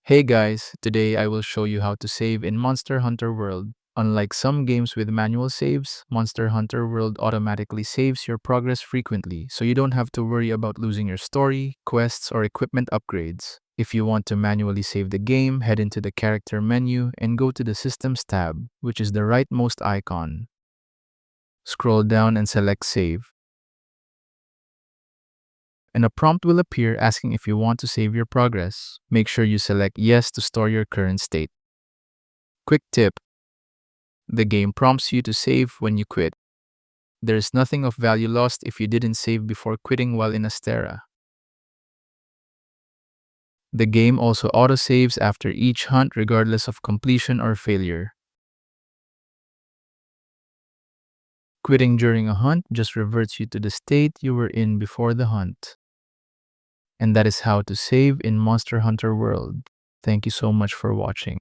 Hey guys, today I will show you how to save in Monster Hunter World. Unlike some games with manual saves, Monster Hunter World automatically saves your progress frequently, so you don't have to worry about losing your story, quests, or equipment upgrades. If you want to manually save the game, head into the character menu and go to the Systems tab, which is the rightmost icon. Scroll down and select Save, and a prompt will appear asking if you want to save your progress. Make sure you select Yes to store your current state. Quick tip: the game prompts you to save when you quit. There is nothing of value lost if you didn't save before quitting while in Astera. The game also autosaves after each hunt regardless of completion or failure. Quitting during a hunt just reverts you to the state you were in before the hunt. And that is how to save in Monster Hunter World. Thank you so much for watching.